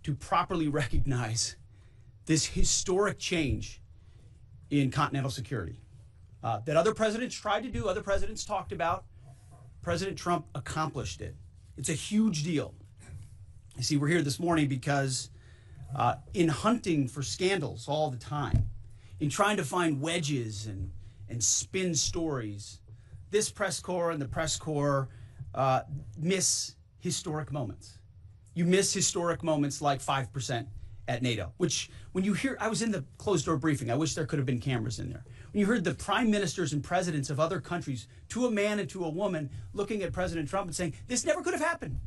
to properly recognize this historic change in continental security that other presidents tried to do, other presidents talked about. President Trump accomplished it. It's a huge deal. You see, we're here this morning because in hunting for scandals all the time, in trying to find wedges and spin stories, this press corps and the press corps miss historic moments. You miss historic moments like 5% at NATO, which when you hear, I was in the closed door briefing, I wish there could have been cameras in there. When you heard the prime ministers and presidents of other countries, to a man and to a woman, looking at President Trump and saying, this never could have happened,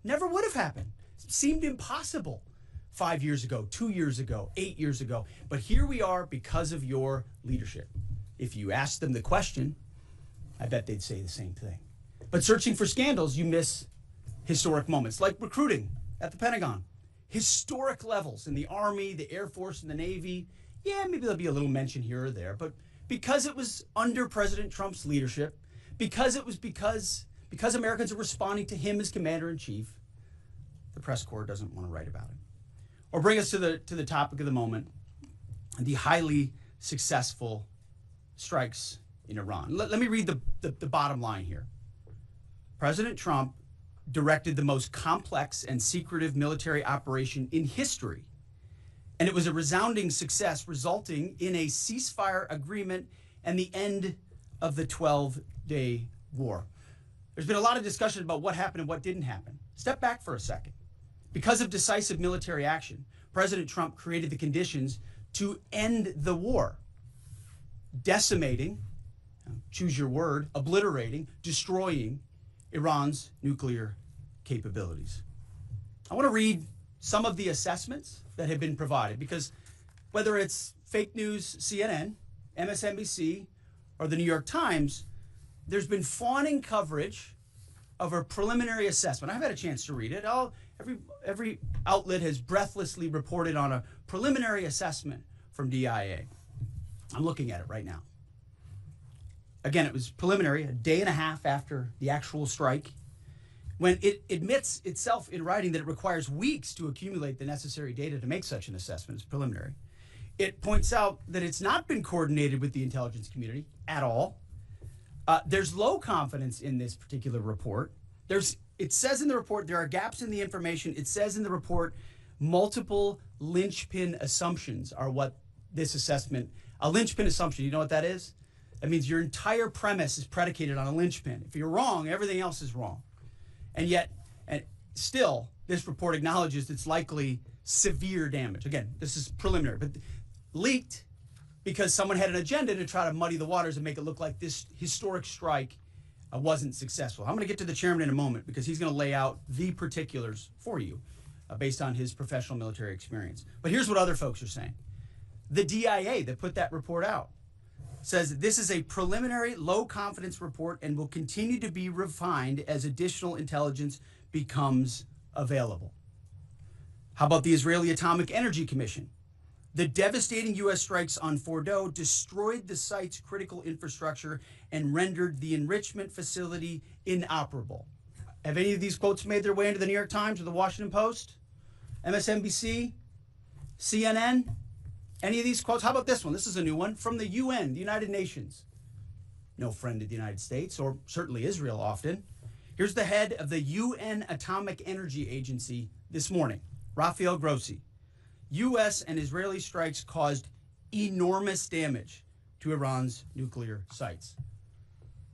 never would have happened. It seemed impossible 5 years ago, 2 years ago, 8 years ago. But here we are because of your leadership. If you ask them the question, I bet they'd say the same thing. But searching for scandals, you miss historic moments, like recruiting at the Pentagon. Historic levels in the Army, the Air Force, and the Navy. Yeah, maybe there'll be a little mention here or there, but because it was under President Trump's leadership, because Americans are responding to him as commander-in-chief, the press corps doesn't want to write about it. Or bring us to the topic of the moment, the highly successful strikes in Iran. Let me read the bottom line here. President Trump directed the most complex and secretive military operation in history, and it was a resounding success, resulting in a ceasefire agreement and the end of the 12-day war. There's been a lot of discussion about what happened and what didn't happen. Step back for a second. Because of decisive military action, President Trump created the conditions to end the war, decimating, choose your word, obliterating, destroying Iran's nuclear capabilities. I want to read some of the assessments that have been provided, because whether it's fake news, CNN, MSNBC, or the New York Times, there's been fawning coverage of a preliminary assessment. I've had a chance to read it. Every outlet has breathlessly reported on a preliminary assessment from DIA. I'm looking at it right now. Again, it was preliminary, a day and a half after the actual strike, when it admits itself in writing that it requires weeks to accumulate the necessary data to make such an assessment. It's preliminary. It points out that it's not been coordinated with the intelligence community at all. There's low confidence in this particular report. It says in the report there are gaps in the information. It says in the report multiple linchpin assumptions are what this assessment, a linchpin assumption, you know what that is? That means your entire premise is predicated on a linchpin. If you're wrong, everything else is wrong. And yet, still, this report acknowledges it's likely severe damage. Again, this is preliminary, but leaked because someone had an agenda to try to muddy the waters and make it look like this historic strike wasn't successful. I'm going to get to the chairman in a moment because he's going to lay out the particulars for you based on his professional military experience. But here's what other folks are saying. The DIA that put that report out says this is a preliminary low-confidence report and will continue to be refined as additional intelligence becomes available. How about the Israeli Atomic Energy Commission? The devastating U.S. strikes on Fordow destroyed the site's critical infrastructure and rendered the enrichment facility inoperable. Have any of these quotes made their way into the New York Times or the Washington Post? MSNBC? CNN? Any of these quotes? How about this one? This is a new one from the UN, the United Nations. No friend of the United States, or certainly Israel often. Here's the head of the UN Atomic Energy Agency this morning, Rafael Grossi. U.S. and Israeli strikes caused enormous damage to Iran's nuclear sites.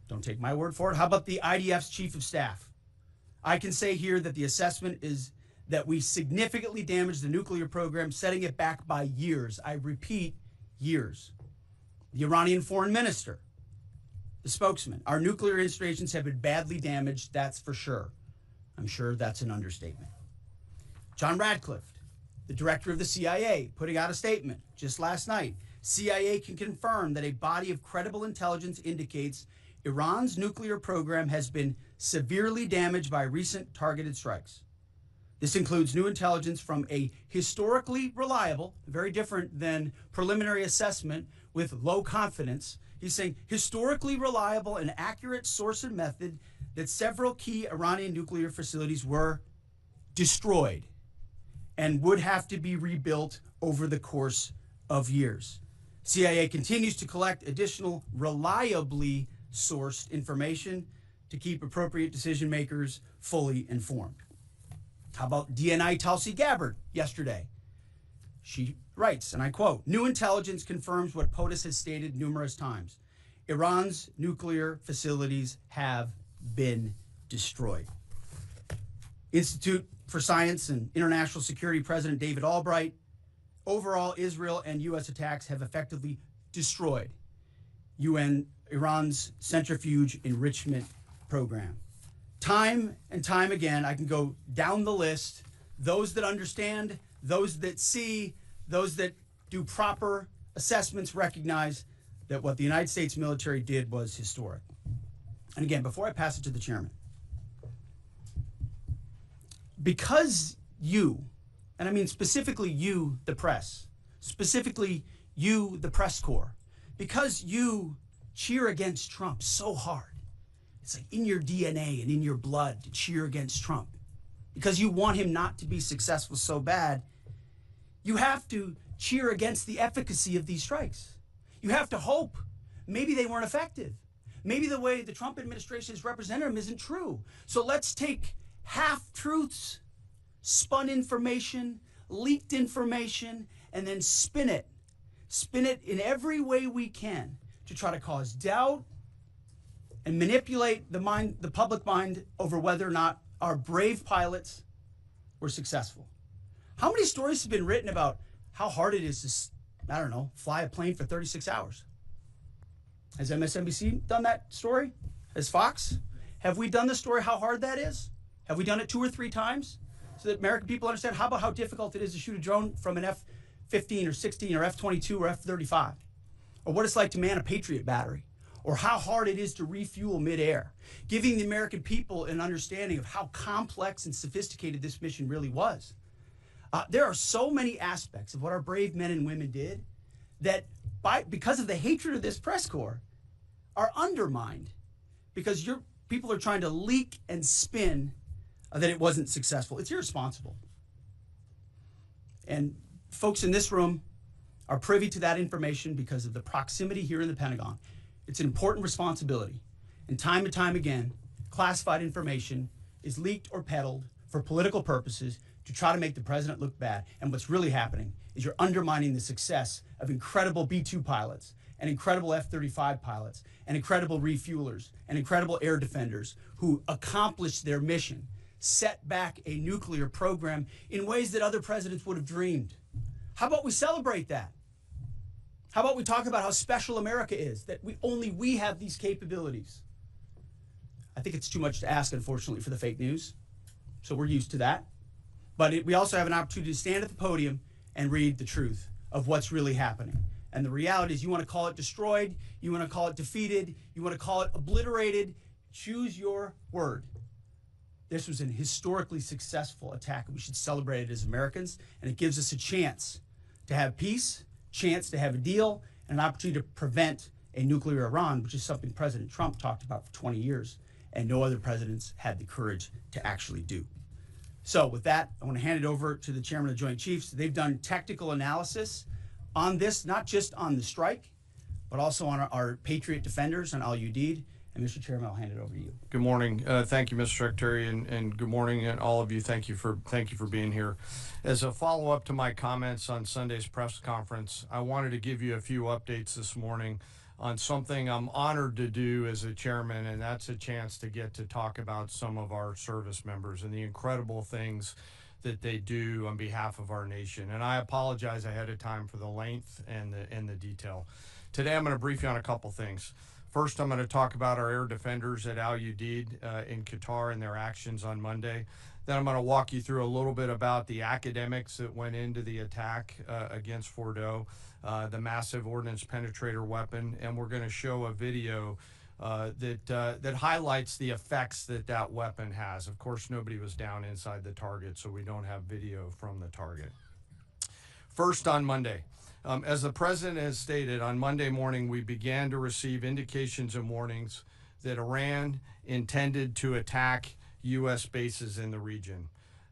Don't take my word for it. How about the IDF's chief of staff? I can say here that the assessment is that we significantly damaged the nuclear program, setting it back by years. I repeat, years. The Iranian foreign minister, the spokesman, our nuclear installations have been badly damaged, that's for sure. I'm sure that's an understatement. John Radcliffe, the director of the CIA, putting out a statement just last night. CIA can confirm that a body of credible intelligence indicates Iran's nuclear program has been severely damaged by recent targeted strikes. This includes new intelligence from a historically reliable, very different than preliminary assessment with low confidence. He's saying historically reliable and accurate source and method that several key Iranian nuclear facilities were destroyed and would have to be rebuilt over the course of years. CIA continues to collect additional reliably sourced information to keep appropriate decision makers fully informed. How about DNI Tulsi Gabbard yesterday? She writes, and I quote, "New intelligence confirms what POTUS has stated numerous times. Iran's nuclear facilities have been destroyed." Institute for Science and International Security President David Albright, overall, Israel and U.S. attacks have effectively destroyed Iran's centrifuge enrichment program. Time and time again, I can go down the list. Those that understand, those that see, those that do proper assessments recognize that what the United States military did was historic. And again, before I pass it to the chairman, because you, and I mean specifically you, the press, specifically you, the press corps, because you cheer against Trump so hard, it's like in your DNA and in your blood to cheer against Trump, because you want him not to be successful so bad, you have to cheer against the efficacy of these strikes. You have to hope maybe they weren't effective. Maybe the way the Trump administration has represented them isn't true. So let's take half-truths, spun information, leaked information, and then spin it in every way we can to try to cause doubt and manipulate the public mind over whether or not our brave pilots were successful. How many stories have been written about how hard it is to, I don't know, fly a plane for 36 hours? Has MSNBC done that story? Has Fox? Have we done the story how hard that is? Have we done it 2 or 3 times so that American people understand? How about how difficult it is to shoot a drone from an F-15 or 16 or F-22 or F-35? Or what it's like to man a Patriot battery? Or how hard it is to refuel midair? Giving the American people an understanding of how complex and sophisticated this mission really was. There are so many aspects of what our brave men and women did that because of the hatred of this press corps are undermined because your people are trying to leak and spin that it wasn't successful. It's irresponsible. And folks in this room are privy to that information because of the proximity here in the Pentagon. It's an important responsibility. And time again, classified information is leaked or peddled for political purposes to try to make the president look bad. And what's really happening is you're undermining the success of incredible B-2 pilots and incredible F-35 pilots and incredible refuelers and incredible air defenders who accomplished their mission, set back a nuclear program in ways that other presidents would have dreamed. How about we celebrate that? How about we talk about how special America is, that only we have these capabilities? I think it's too much to ask, unfortunately, for the fake news. So we're used to that. But we also have an opportunity to stand at the podium and read the truth of what's really happening. And the reality is, you want to call it destroyed, you want to call it defeated, you want to call it obliterated, choose your word. This was an historically successful attack, and we should celebrate it as Americans. And it gives us a chance to have peace, chance to have a deal, and an opportunity to prevent a nuclear Iran, which is something President Trump talked about for 20 years, and no other presidents had the courage to actually do. So with that, I want to hand it over to the chairman of the Joint Chiefs. They've done technical analysis on this, not just on the strike, but also on our Patriot defenders, on al-Udeid. And Mr. Chairman, I'll hand it over to you. Good morning. Thank you, Mr. Secretary, and good morning, and all of you. Thank you for being here. As a follow-up to my comments on Sunday's press conference, I wanted to give you a few updates this morning on something I'm honored to do as a chairman, and that's a chance to get to talk about some of our service members and the incredible things that they do on behalf of our nation. And I apologize ahead of time for the length and the detail. Today I'm going to brief you on a couple things. First, I'm going to talk about our air defenders at al-Udeid in Qatar and their actions on Monday. Then I'm going to walk you through a little bit about the academics that went into the attack against Fordo, the massive ordnance penetrator weapon, and we're going to show a video that highlights the effects that weapon has. Of course, nobody was down inside the target, so we don't have video from the target. First, on Monday. As the president has stated, on Monday morning, we began to receive indications and warnings that Iran intended to attack U.S. bases in the region.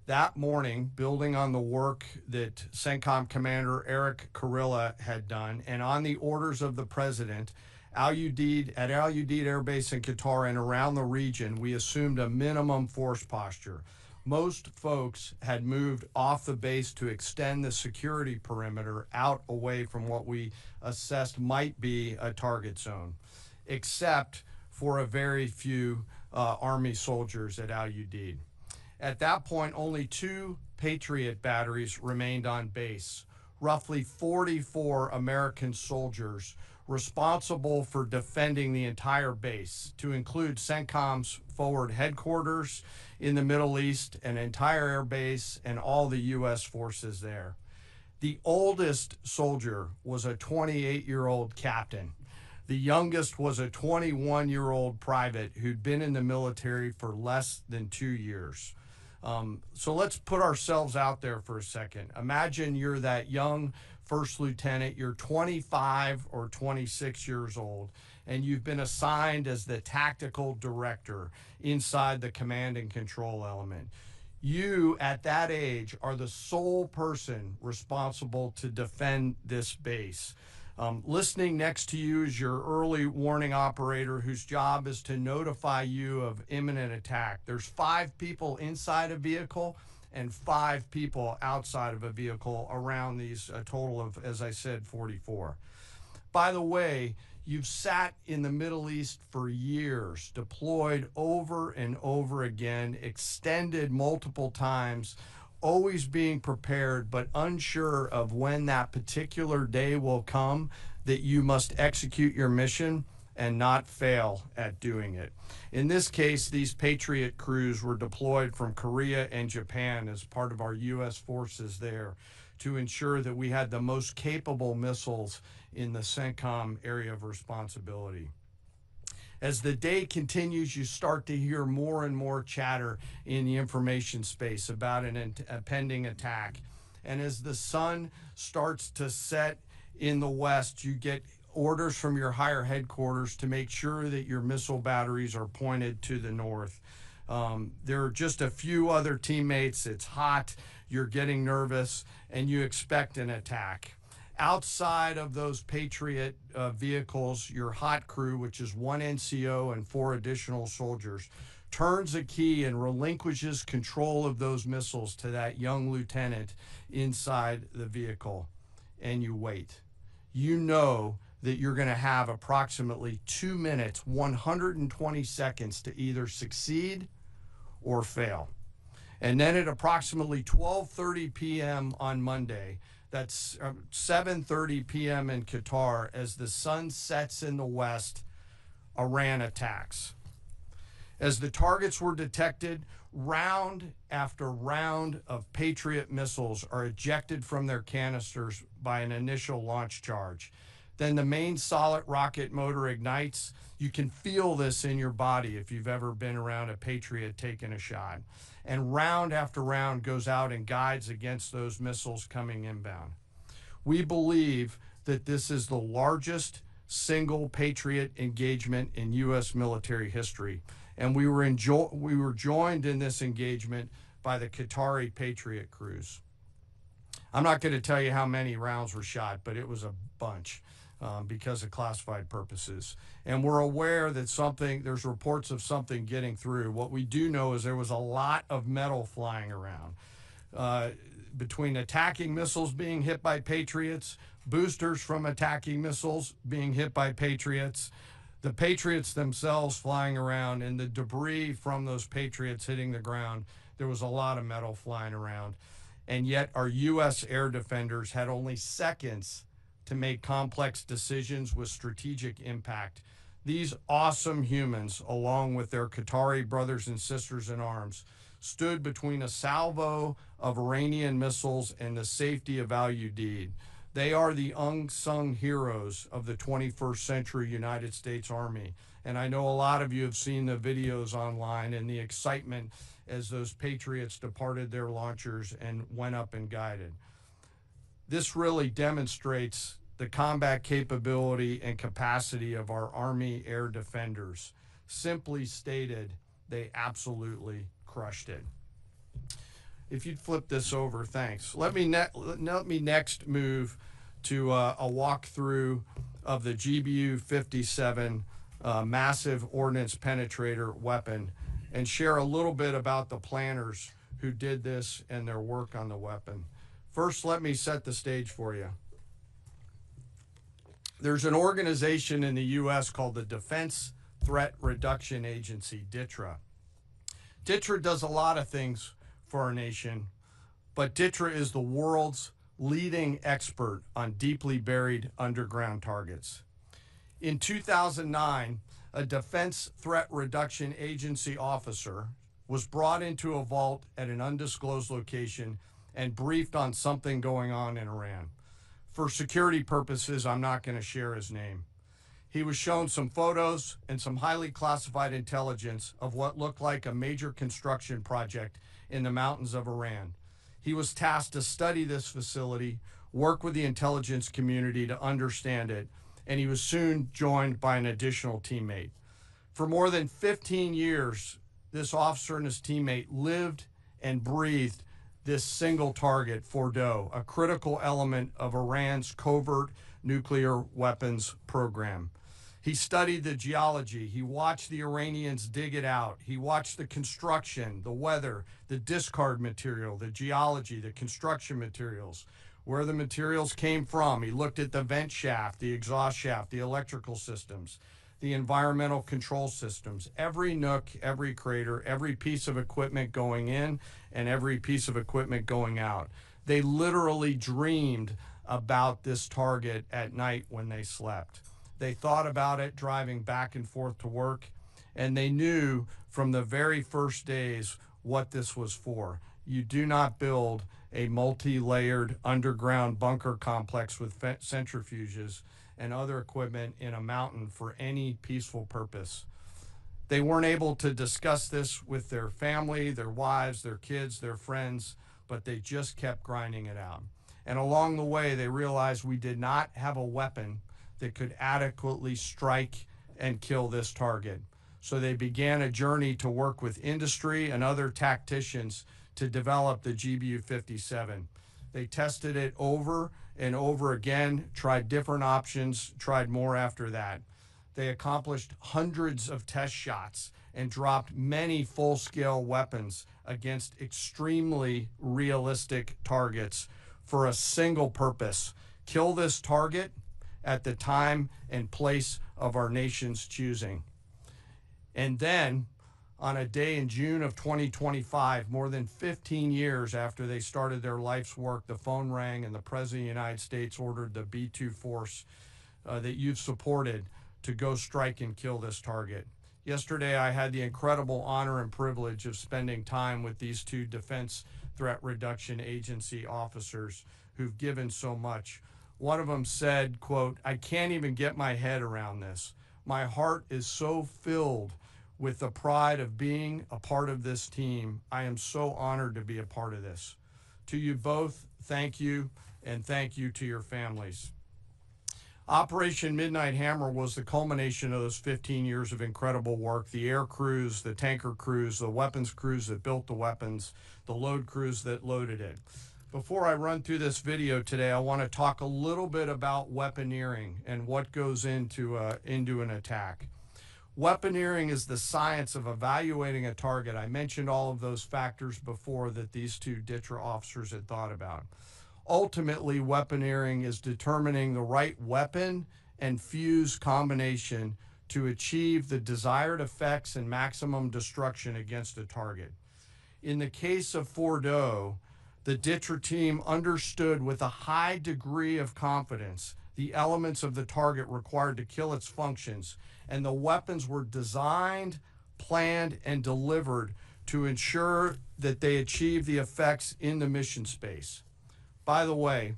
That morning, building on the work that CENTCOM Commander Eric Kurilla had done, and on the orders of the President, at Al Udeid Air Base in Qatar and around the region, we assumed a minimum force posture. Most folks had moved off the base to extend the security perimeter out away from what we assessed might be a target zone, except for a very few Army soldiers at Al Udeid. At that point, only 2 Patriot batteries remained on base, roughly 44 American soldiers responsible for defending the entire base, to include CENTCOM's forward headquarters in the Middle East, an entire air base, and all the U.S. forces there. The oldest soldier was a 28-year-old captain. The youngest was a 21-year-old private who'd been in the military for less than 2 years. So let's put ourselves out there for a second. Imagine you're that young first lieutenant, you're 25 or 26 years old, and you've been assigned as the tactical director inside the command and control element. You, at that age, are the sole person responsible to defend this base. Listening next to you is your early warning operator, whose job is to notify you of imminent attack. There's 5 people inside a vehicle and 5 people outside of a vehicle around these, a total of, as I said, 44. By the way, you've sat in the Middle East for years, deployed over and over again, extended multiple times, always being prepared, but unsure of when that particular day will come that you must execute your mission and not fail at doing it. In this case, these Patriot crews were deployed from Korea and Japan as part of our U.S. forces there to ensure that we had the most capable missiles in the CENTCOM area of responsibility. As the day continues, you start to hear more and more chatter in the information space about a pending attack. And as the sun starts to set in the west, you get orders from your higher headquarters to make sure that your missile batteries are pointed to the north. There are just a few other teammates. It's hot, you're getting nervous, and you expect an attack. Outside of those Patriot vehicles, your hot crew, which is 1 NCO and 4 additional soldiers, turns a key and relinquishes control of those missiles to that young lieutenant inside the vehicle, and you wait. You know that you're going to have approximately 2 minutes, 120 seconds to either succeed or fail. And then at approximately 12:30 p.m. on Monday, that's 7:30 p.m. in Qatar, as the sun sets in the west, Iran attacks. As the targets were detected, round after round of Patriot missiles are ejected from their canisters by an initial launch charge. Then the main solid rocket motor ignites. You can feel this in your body if you've ever been around a Patriot taking a shot. And round after round goes out and guides against those missiles coming inbound. We believe that this is the largest single Patriot engagement in U.S. military history. And we were joined in this engagement by the Qatari Patriot crews. I'm not going to tell you how many rounds were shot, but it was a bunch because of classified purposes. And we're aware that there's reports of something getting through. What we do know is there was a lot of metal flying around. Between attacking missiles being hit by Patriots, boosters from attacking missiles being hit by Patriots, the Patriots themselves flying around, and the debris from those Patriots hitting the ground, there was a lot of metal flying around. And yet our U.S. air defenders had only seconds to make complex decisions with strategic impact. These awesome humans, along with their Qatari brothers and sisters in arms, stood between a salvo of Iranian missiles and the safety of Al Udeid. They are the unsung heroes of the 21st century United States Army. And I know a lot of you have seen the videos online and the excitement as those Patriots departed their launchers and went up and guided. This really demonstrates the combat capability and capacity of our Army air defenders. Simply stated, they absolutely crushed it. If you'd flip this over, thanks. Let me next move to a walkthrough of the GBU-57 massive ordnance penetrator weapon and share a little bit about the planners who did this and their work on the weapon. First, let me set the stage for you. There's an organization in the U.S. called the Defense Threat Reduction Agency, DTRA. DTRA does a lot of things for our nation, but DTRA is the world's leading expert on deeply buried underground targets. In 2009, a Defense Threat Reduction Agency officer was brought into a vault at an undisclosed location and briefed on something going on in Iran. For security purposes, I'm not going to share his name. He was shown some photos and some highly classified intelligence of what looked like a major construction project in the mountains of Iran. He was tasked to study this facility, work with the intelligence community to understand it, and he was soon joined by an additional teammate. For more than 15 years, this officer and his teammate lived and breathed this single target, Fordo, a critical element of Iran's covert nuclear weapons program. He studied the geology. He watched the Iranians dig it out. He watched the construction, the weather, the discard material, the geology, the construction materials, where the materials came from. He looked at the vent shaft, the exhaust shaft, the electrical systems, the environmental control systems, every nook, every crater, every piece of equipment going in and every piece of equipment going out. They literally dreamed about this target at night when they slept. They thought about it driving back and forth to work, and they knew from the very first days what this was for. You do not build a multi-layered underground bunker complex with centrifuges and other equipment in a mountain for any peaceful purpose. They weren't able to discuss this with their family, their wives, their kids, their friends, but they just kept grinding it out. And along the way, they realized we did not have a weapon that could adequately strike and kill this target. So they began a journey to work with industry and other tacticians to develop the GBU-57. They tested it over and over again, tried different options, tried more after that. They accomplished hundreds of test shots and dropped many full-scale weapons against extremely realistic targets for a single purpose: kill this target at the time and place of our nation's choosing. And then, on a day in June of 2025, more than 15 years after they started their life's work, the phone rang and the President of the United States ordered the B-2 force that you've supported to go strike and kill this target. Yesterday, I had the incredible honor and privilege of spending time with these two Defense Threat Reduction Agency officers who've given so much. One of them said, quote, "I can't even get my head around this. My heart is so filled with the pride of being a part of this team. I am so honored to be a part of this." To you both, thank you, and thank you to your families. Operation Midnight Hammer was the culmination of those 15 years of incredible work. The air crews, the tanker crews, the weapons crews that built the weapons, the load crews that loaded it. Before I run through this video today, I want to talk a little bit about weaponeering and what goes into an attack. Weaponeering is the science of evaluating a target. I mentioned all of those factors before that these two DTRA officers had thought about. Ultimately, weaponeering is determining the right weapon and fuse combination to achieve the desired effects and maximum destruction against a target. In the case of Fordo, the DTRA team understood with a high degree of confidence the elements of the target required to kill its functions, and the weapons were designed, planned, and delivered to ensure that they achieve the effects in the mission space. By the way,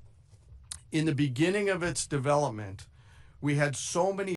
in the beginning of its development, we had so many